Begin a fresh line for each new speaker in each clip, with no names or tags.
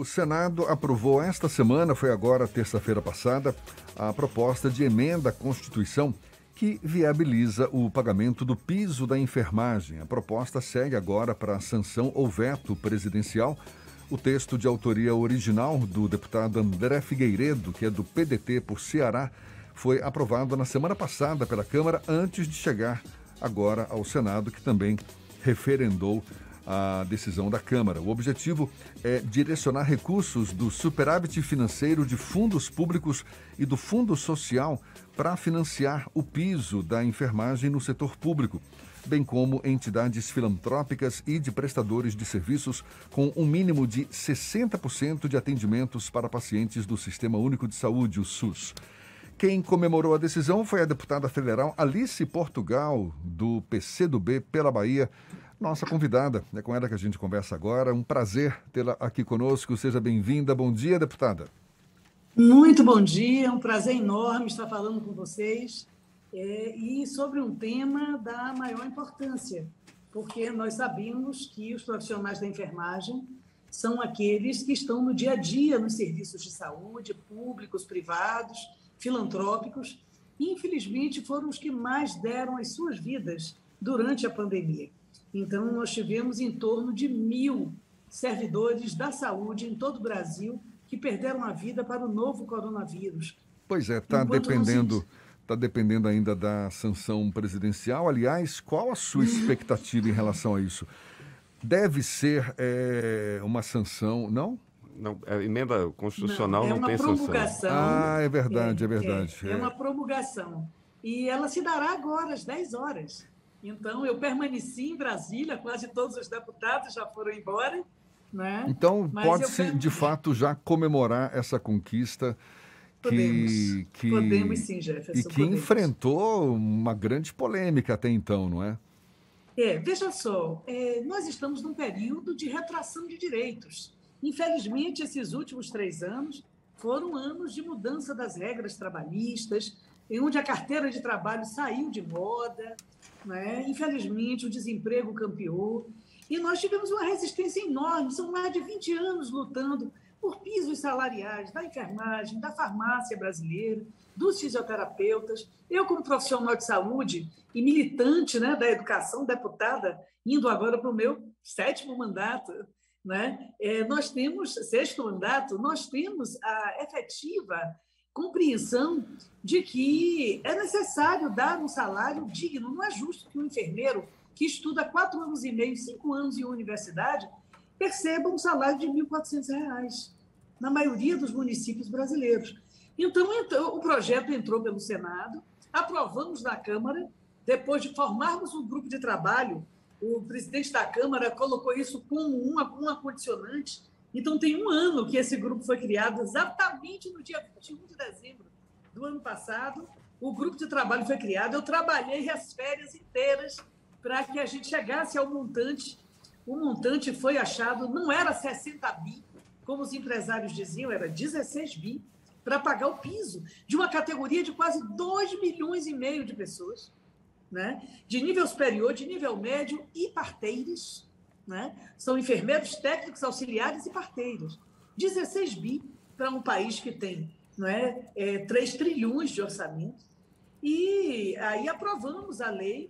Senado aprovou esta semana, foi agora terça-feira passada, a proposta de emenda à Constituição que viabiliza o pagamento do piso da enfermagem. A proposta segue agora para a sanção ou veto presidencial. O texto de autoria original do deputado André Figueiredo, que é do PDT por Ceará, foi aprovado na semana passada pela Câmara antes de chegar agora ao Senado, que também referendou a decisão da Câmara. O objetivo é direcionar recursos do superávit financeiro de fundos públicos e do Fundo Social para financiar o piso da enfermagem no setor público, bem como entidades filantrópicas e de prestadores de serviços com um mínimo de 60% de atendimentos para pacientes do Sistema Único de Saúde, o SUS. Quem comemorou a decisão foi a deputada federal Alice Portugal, do PCdoB pela Bahia, nossa convidada. É com ela que a gente conversa agora. Um prazer tê-la aqui conosco. Seja bem-vinda. Bom dia, deputada.
Muito bom dia. É um prazer enorme estar falando com vocês e sobre um tema da maior importância, porque nós sabemos que os profissionais da enfermagem são aqueles que estão no dia a dia nos serviços de saúde, públicos, privados, filantrópicos, e, infelizmente, foram os que mais deram as suas vidas durante a pandemia. Então, nós tivemos em torno de 1.000 servidores da saúde em todo o Brasil que perderam a vida para o novo coronavírus.
Pois é, está dependendo ainda da sanção presidencial. Aliás, qual a sua expectativa em relação a isso? Deve ser uma sanção, não?
Não, a emenda constitucional não tem sanção.
É uma promulgação.
Ah, é verdade, é verdade.
É uma promulgação. E ela se dará agora, às 10 horas. Então, eu permaneci em Brasília, quase todos os deputados já foram embora. Né?
Então, pode-se, de fato, já comemorar essa conquista
Podemos sim, Jefferson.
E que enfrentou uma grande polêmica até então, não é?
Veja só, nós estamos num período de retração de direitos. Infelizmente, esses últimos 3 anos foram anos de mudança das regras trabalhistas, em onde a carteira de trabalho saiu de moda, né? Infelizmente, o desemprego campeou, e nós tivemos uma resistência enorme, são mais de 20 anos lutando por pisos salariais da enfermagem, da farmácia brasileira, dos fisioterapeutas. Eu, como profissional de saúde e militante, né, da educação, deputada, indo agora para o meu 7º mandato, né? Nós temos, 6º mandato, nós temos a efetiva compreensão de que é necessário dar um salário digno. Não é justo que um enfermeiro que estuda 4 anos e meio, 5 anos em universidade, perceba um salário de R$ 1.400, na maioria dos municípios brasileiros. Então, o projeto entrou pelo Senado, aprovamos na Câmara, depois de formarmos um grupo de trabalho, o presidente da Câmara colocou isso como uma condicionante. Então, tem 1 ano que esse grupo foi criado, exatamente no dia 21 de dezembro do ano passado, o grupo de trabalho foi criado. Eu trabalhei as férias inteiras para que a gente chegasse ao montante. O montante foi achado, não era 60 bi, como os empresários diziam, era 16 bi, para pagar o piso de uma categoria de quase 2,5 milhões de pessoas, né? De nível superior, de nível médio e parteiros, né? São enfermeiros, técnicos, auxiliares e parteiros. 16 bi para um país que tem, não é, 3 trilhões de orçamento. E aí aprovamos a lei,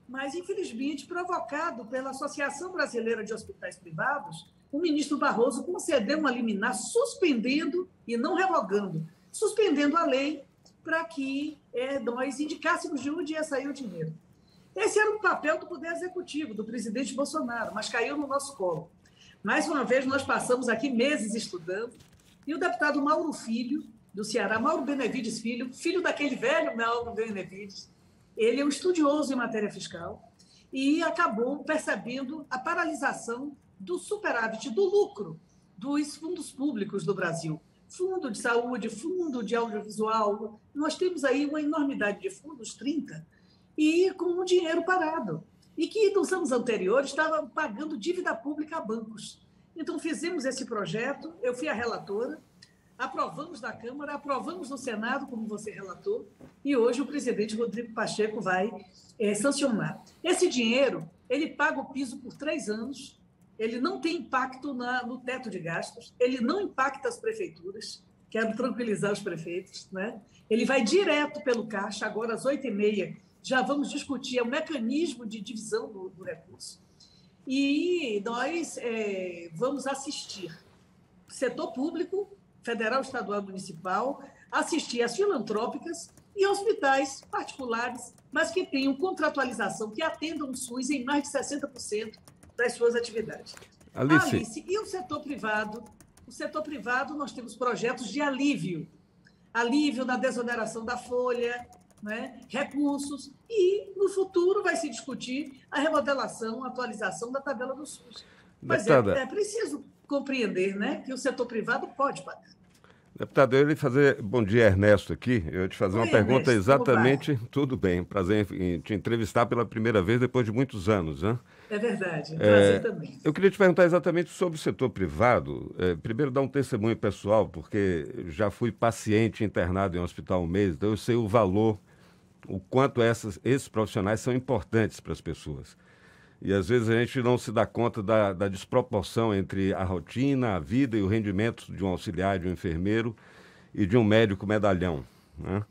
mas, infelizmente, provocado pela Associação Brasileira de Hospitais Privados, o ministro Barroso concedeu uma liminar suspendendo, e não revogando, suspendendo a lei para que nós indicássemos de onde ia sair o dinheiro. Esse era o papel do Poder Executivo, do presidente Bolsonaro, mas caiu no nosso colo. Mais uma vez, nós passamos aqui meses estudando, e o deputado Mauro Filho, do Ceará, Mauro Benevides Filho, filho daquele velho Mauro Benevides, ele é um estudioso em matéria fiscal e acabou percebendo a paralisação do superávit, do lucro dos fundos públicos do Brasil. Fundo de saúde, fundo de audiovisual, nós temos aí uma enormidade de fundos, 30, e com o dinheiro parado. E que, nos anos anteriores, estava pagando dívida pública a bancos. Então, fizemos esse projeto, eu fui a relatora, aprovamos na Câmara, aprovamos no Senado, como você relatou, e hoje o presidente Rodrigo Pacheco vai sancionar. Esse dinheiro, ele paga o piso por 3 anos, ele não tem impacto no teto de gastos, ele não impacta as prefeituras, quero tranquilizar os prefeitos, né? Ele vai direto pelo caixa, agora às 8h30, já vamos discutir o mecanismo de divisão do recurso. E nós vamos assistir setor público, federal, estadual e municipal, assistir às filantrópicas e hospitais particulares, mas que tenham contratualização, que atendam o SUS em mais de 60% das suas atividades.
Alice,
e o setor privado? O setor privado, nós temos projetos de alívio na desoneração da folha, né? Recursos, e no futuro vai se discutir a remodelação, a atualização da tabela do SUS. Mas é preciso compreender, né, que o setor privado pode pagar.
Deputado, eu ia fazer... Bom dia, Ernesto, aqui. Eu ia te fazer uma pergunta
Ernesto,
exatamente... Tudo bem, prazer em te entrevistar pela primeira vez depois de muitos anos, né?
É verdade, prazer também.
Eu queria te perguntar exatamente sobre o setor privado. Primeiro, dar um testemunho pessoal, porque já fui paciente internado em um hospital um mês, então eu sei o valor, o quanto esses profissionais são importantes para as pessoas. E, às vezes, a gente não se dá conta da desproporção entre a rotina, a vida e o rendimento de um auxiliar, de um enfermeiro e de um médico medalhão, né?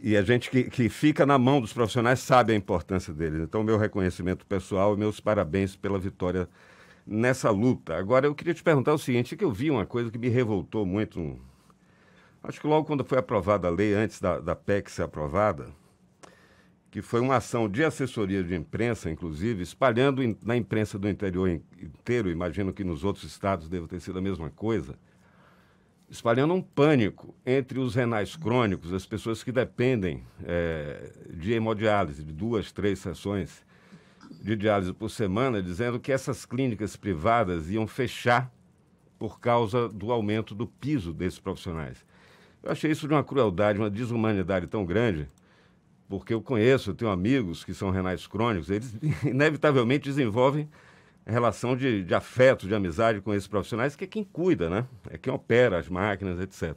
E a gente que fica na mão dos profissionais sabe a importância deles. Então, meu reconhecimento pessoal e meus parabéns pela vitória nessa luta. Agora, eu queria te perguntar o seguinte, que eu vi uma coisa que me revoltou muito. Acho que logo quando foi aprovada a lei, antes da PEC ser aprovada, que foi uma ação de assessoria de imprensa, inclusive, espalhando na imprensa do interior inteiro, imagino que nos outros estados deva ter sido a mesma coisa, espalhando um pânico entre os renais crônicos, as pessoas que dependem de hemodiálise, de 2, 3 sessões de diálise por semana, dizendo que essas clínicas privadas iam fechar por causa do aumento do piso desses profissionais. Eu achei isso de uma crueldade, uma desumanidade tão grande, porque eu tenho amigos que são renais crônicos, eles inevitavelmente desenvolvem relação de afeto, de amizade com esses profissionais, que é quem cuida, né? É quem opera as máquinas, etc.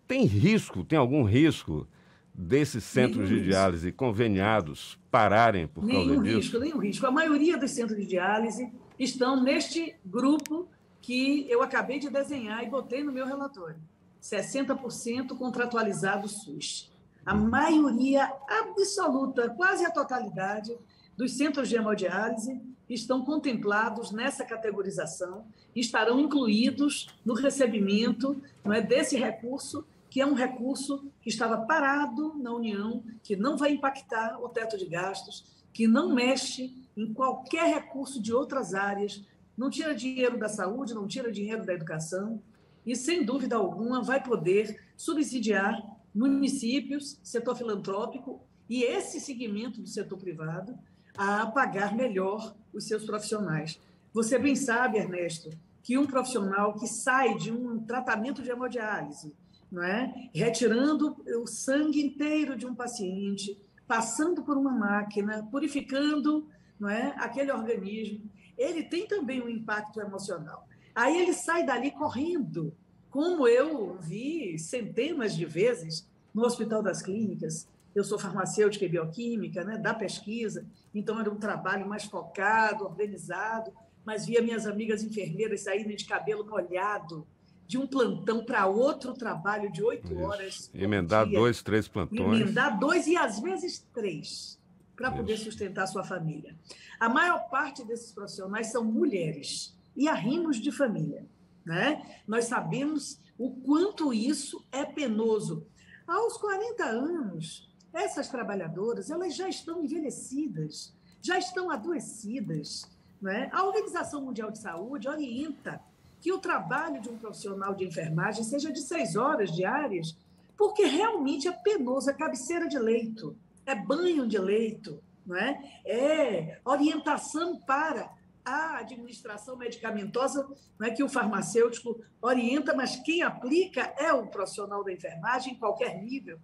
Tem algum risco desses centros de diálise conveniados pararem por causa disso?
Nenhum risco. A maioria dos centros de diálise estão neste grupo que eu acabei de desenhar e botei no meu relatório. 60% contratualizado SUS. A maioria absoluta, quase a totalidade, dos centros de hemodiálise estão contemplados nessa categorização e estarão incluídos no recebimento, não é, desse recurso, que é um recurso que estava parado na União, que não vai impactar o teto de gastos, que não mexe em qualquer recurso de outras áreas, não tira dinheiro da saúde, não tira dinheiro da educação e, sem dúvida alguma, vai poder subsidiar municípios, setor filantrópico e esse segmento do setor privado a pagar melhor os seus profissionais. Você bem sabe, Ernesto, que um profissional que sai de um tratamento de hemodiálise, não é? Retirando o sangue inteiro de um paciente, passando por uma máquina, purificando, não é, aquele organismo, ele tem também um impacto emocional. Aí ele sai dali correndo, como eu vi centenas de vezes no Hospital das Clínicas. Eu sou farmacêutica e bioquímica, né, da pesquisa, então era um trabalho mais focado, organizado, mas via minhas amigas enfermeiras saírem de cabelo molhado, de um plantão para outro trabalho de 8 horas.
Emendar 2, 3 plantões.
Emendar 2 e, às vezes, 3, para poder sustentar a sua família. A maior parte desses profissionais são mulheres e arrimos de família, né? Nós sabemos o quanto isso é penoso. Aos 40 anos, essas trabalhadoras elas já estão envelhecidas, já estão adoecidas, né? A Organização Mundial de Saúde orienta que o trabalho de um profissional de enfermagem seja de 6 horas diárias, porque realmente é penoso, é cabeceira de leito, é banho de leito, não é? É orientação para a administração medicamentosa, não é, que o farmacêutico orienta, mas quem aplica é o profissional da enfermagem, em qualquer nível.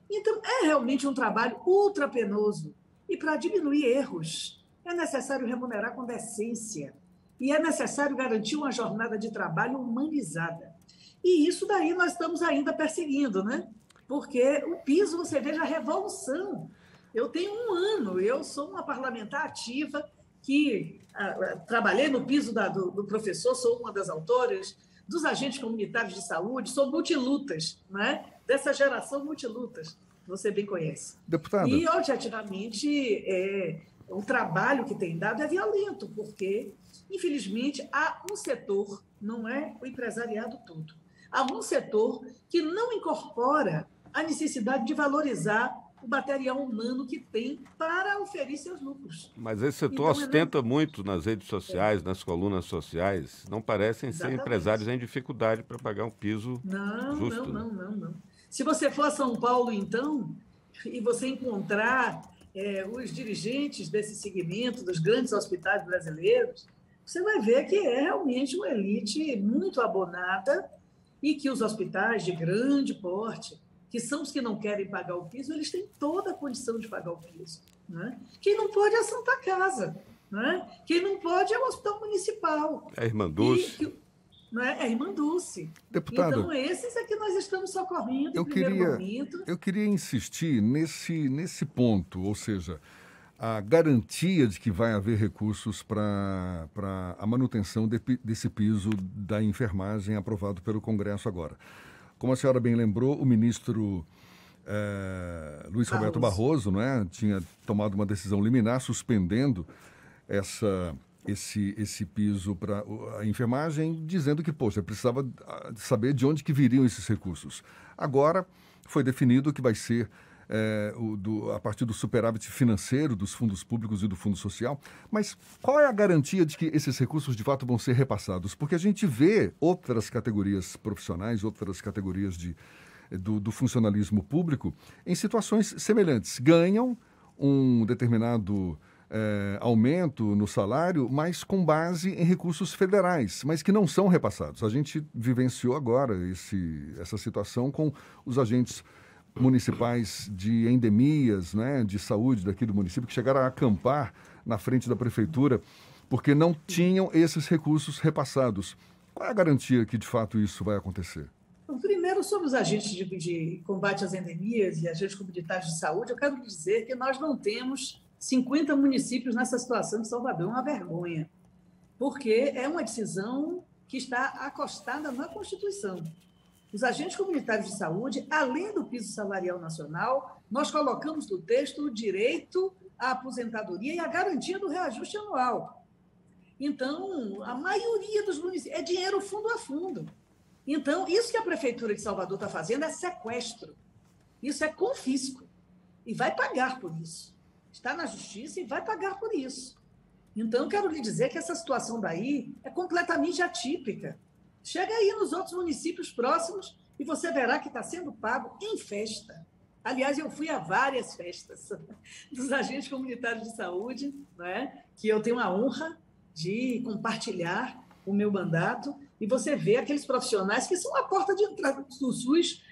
Então, é realmente um trabalho ultra penoso. E para diminuir erros, é necessário remunerar com decência. E é necessário garantir uma jornada de trabalho humanizada. E isso daí nós estamos ainda perseguindo, né? Porque o piso, você veja a revolução. Eu tenho 1 ano, eu sou uma parlamentar ativa, que trabalhei no piso do professor, sou uma das autoras, dos agentes comunitários de saúde, sou multilutas, né? Dessa geração multilutas, que você bem conhece.
Deputada.
E, objetivamente, o trabalho que tem dado é violento, porque, infelizmente, há um setor, não é o empresariado todo, há um setor que não incorpora a necessidade de valorizar o material humano que tem para oferir seus lucros.
Mas esse setor ostenta muito nas redes sociais, nas colunas sociais. Não parecem ser empresários em dificuldade para pagar um piso justo.
Não. Se você for a São Paulo, então, e você encontrar os dirigentes desse segmento, dos grandes hospitais brasileiros, você vai ver que é realmente uma elite muito abonada e que os hospitais de grande porte, que são os que não querem pagar o piso, eles têm toda a condição de pagar o piso. Né? Quem não pode é a Santa Casa. Né? Quem não pode é o Hospital Municipal.
É a Irmã Dulce.
É a Irmã Dulce.
Deputado,
então, esses é que nós estamos socorrendo no primeiro momento.
Eu queria insistir nesse ponto, ou seja, a garantia de que vai haver recursos para a manutenção desse piso da enfermagem aprovado pelo Congresso agora. Como a senhora bem lembrou, o ministro Luiz Roberto Barroso, né, tinha tomado uma decisão liminar suspendendo esse piso para a enfermagem, dizendo que, poxa, precisava saber de onde que viriam esses recursos. Agora foi definido que vai ser a partir do superávit financeiro dos fundos públicos e do Fundo Social. Mas qual é a garantia de que esses recursos de fato vão ser repassados? Porque a gente vê outras categorias profissionais, outras categorias do funcionalismo público em situações semelhantes. Ganham um determinado aumento no salário, mas com base em recursos federais, mas que não são repassados. A gente vivenciou agora essa situação com os agentes municipais de endemias, né, de saúde daqui do município, que chegaram a acampar na frente da prefeitura porque não tinham esses recursos repassados. Qual é a garantia que, de fato, isso vai acontecer?
Bom, primeiro, sobre os agentes de combate às endemias e agentes comunitários de saúde, eu quero dizer que nós não temos 50 municípios nessa situação de Salvador. É uma vergonha, porque é uma decisão que está acostada na Constituição. Os agentes comunitários de saúde, além do piso salarial nacional, nós colocamos no texto o direito à aposentadoria e a garantia do reajuste anual. Então, a maioria dos municípios é dinheiro fundo a fundo. Então, isso que a Prefeitura de Salvador está fazendo é sequestro. Isso é confisco. E vai pagar por isso. Está na justiça e vai pagar por isso. Então, quero lhe dizer que essa situação daí é completamente atípica. Chega aí nos outros municípios próximos e você verá que está sendo pago em festa. Aliás, eu fui a várias festas dos agentes comunitários de saúde, né, que eu tenho a honra de compartilhar o meu mandato, e você vê aqueles profissionais que são a porta de entrada do SUS,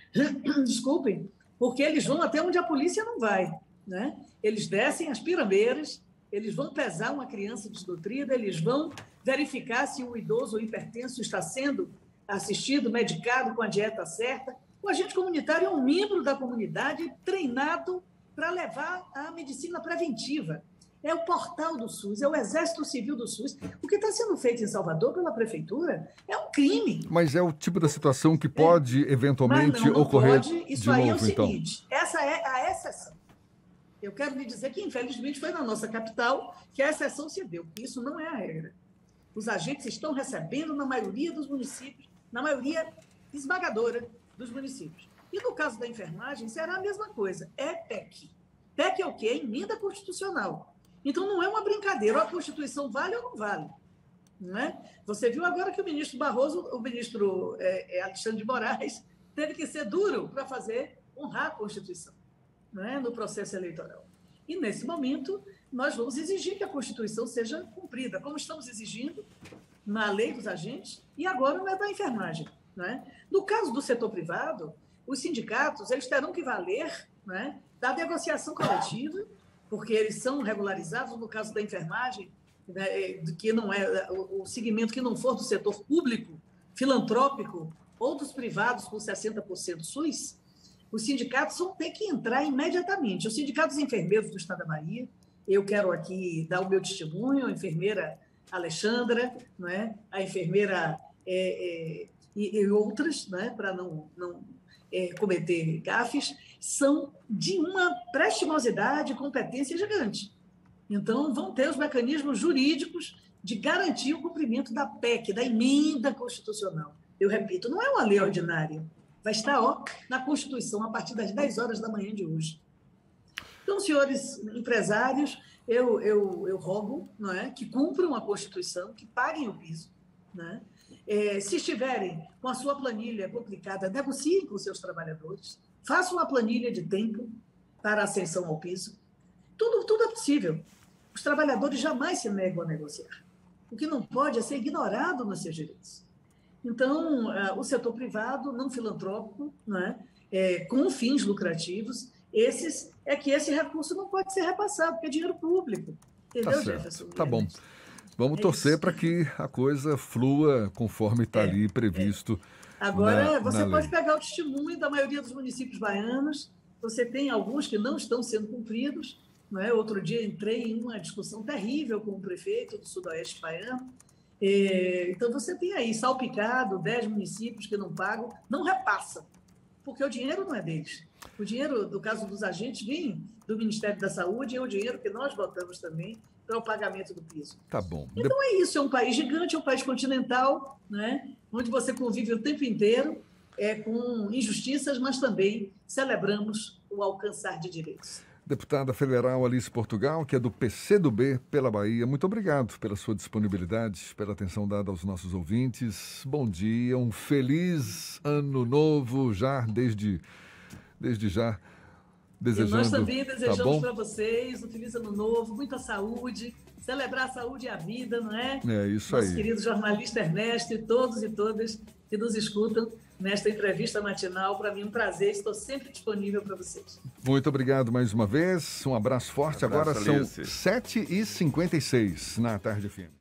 desculpem, porque eles vão até onde a polícia não vai. Né? Eles descem as pirameiras, eles vão pesar uma criança desnutrida, eles vão verificar se o idoso ou hipertenso está sendo assistido, medicado com a dieta certa. O agente comunitário é um membro da comunidade treinado para levar a medicina preventiva. É o portal do SUS, é o Exército Civil do SUS. O que está sendo feito em Salvador pela Prefeitura é um crime.
Mas é o tipo da situação que pode eventualmente ocorrer
pode. Isso
de
aí
novo,
é o
então.
seguinte, essa é a exceção. Eu quero lhe dizer que, infelizmente, foi na nossa capital que a exceção se deu. Isso não é a regra. Os agentes estão recebendo na maioria dos municípios, na maioria esmagadora dos municípios. E no caso da enfermagem, será a mesma coisa. É PEC. PEC é o quê? É emenda constitucional. Então, não é uma brincadeira. A Constituição vale ou não vale? Não é? Você viu agora que o ministro Barroso, o ministro Alexandre de Moraes, teve que ser duro para honrar a Constituição, não é? No processo eleitoral. E, nesse momento, nós vamos exigir que a Constituição seja cumprida, como estamos exigindo na lei dos agentes e agora na da enfermagem. Não é? No caso do setor privado, os sindicatos eles terão que valer, não é, da negociação coletiva, porque eles são regularizados no caso da enfermagem, né, que não é o segmento que não for do setor público, filantrópico ou dos privados com 60% SUS. Os sindicatos vão ter que entrar imediatamente. Os sindicatos enfermeiros do Estado da Bahia, Eu quero aqui dar o meu testemunho, a enfermeira Alexandra, não é? A enfermeira e outras, não é? Para não cometer gafes, são de uma prestimosidade e competência gigante. Então, vão ter os mecanismos jurídicos de garantir o cumprimento da PEC, da emenda constitucional. Eu repito, não é uma lei ordinária. Vai estar na Constituição a partir das 10 horas da manhã de hoje. Então, senhores empresários, eu rogo, não é, que cumpram a Constituição, que paguem o piso. Né? Se estiverem com a sua planilha complicada, negociem com os seus trabalhadores, façam uma planilha de tempo para a ascensão ao piso. Tudo é possível. Os trabalhadores jamais se negam a negociar. O que não pode é ser ignorado nos seus direitos. Então, o setor privado, não filantrópico, né, com fins lucrativos, esse recurso não pode ser repassado, porque é dinheiro público. Entendeu,
tá
Jefferson?
Tá bom. Vamos torcer para que a coisa flua conforme está ali previsto.
Agora, você pode pegar o testemunho da maioria dos municípios baianos, você tem alguns que não estão sendo cumpridos. Não é? Outro dia entrei em uma discussão terrível com o prefeito do Sudoeste baiano. Então, você tem aí salpicado 10 municípios que não pagam, não repassam, porque o dinheiro não é deles. O dinheiro, no caso dos agentes, vem do Ministério da Saúde e é o dinheiro que nós botamos também para o pagamento do piso.
Tá bom.
Então, é isso, é um país gigante, é um país continental, né? Onde você convive o tempo inteiro com injustiças, mas também celebramos o alcançar de direitos.
Deputada Federal Alice Portugal, que é do PCdoB pela Bahia, muito obrigado pela sua disponibilidade, pela atenção dada aos nossos ouvintes. Bom dia, um feliz ano novo já, desde já, desejando.
E nós também desejamos para vocês um feliz ano novo, muita saúde, celebrar a saúde e a vida, não é?
É isso aí.
Nosso querido jornalista Ernesto e todos e todas que nos escutam nesta entrevista matinal. Para mim, um prazer. Estou sempre disponível para vocês.
Muito obrigado mais uma vez. Um abraço forte. Agora são
Alice.
7h56 na Tarde FM.